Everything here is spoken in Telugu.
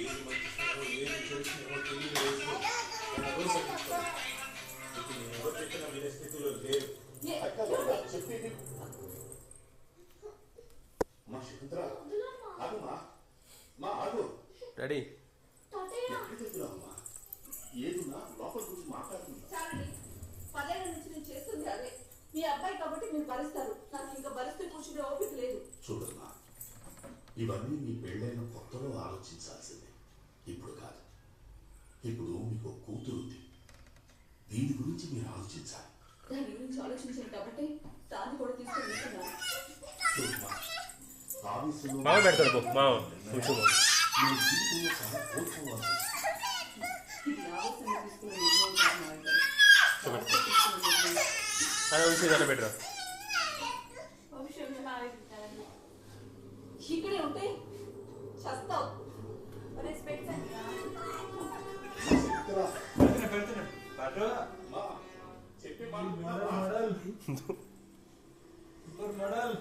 ఏది మంచి స్నేహం ఏది చెడు స్నేహం తెలియని వయసులో ఎవరో పట్టించుకోవాలి. ఇప్పుడు నేను ఎవరు చెప్పినా వినే స్థితిలో లేరు. చెప్పేది మా శకుంతల ఆగుమా, మా ఆగు. రెడీ అమ్మా ఏదున్నా లోపల గురించి మాట్లాడుతున్నా. పదేళ్ళ నుంచి నేను చేస్తుంది అదే. మీ అబ్బాయి కాబట్టి మీరు భరిస్తారు, నాకు ఇంకా భరిస్తూ కూర్చునే ఓపిక లేదు. చూడమ్మా, ఇవన్నీ మీ పెళ్ళైన కొత్తలో ఆలోచించాల్సిందే, ఇప్పుడు కాదు. ఇప్పుడు మీకు కూతురు ఉంది, దీని గురించి మీరు ఆలోచించాలి. దాని గురించి ఆలోచించాను కాబట్టి దాన్ని కూడా తీసుకొని వెళ్తున్నాను. చూడమ్మా, ఆవేశంలో బాగా పెడతారు మామ కొంచెం మీ జీవితంలో చాలా కోల్పోవాలి. ఇది ఆలోచన తీసుకునే నిర్ణయం కాదు మా ఇద్దరు. అదే ఉంచి పెట్టరా. ఇక్కడే ఉంటే చస్తావు. చెప్పే మాట మోడల్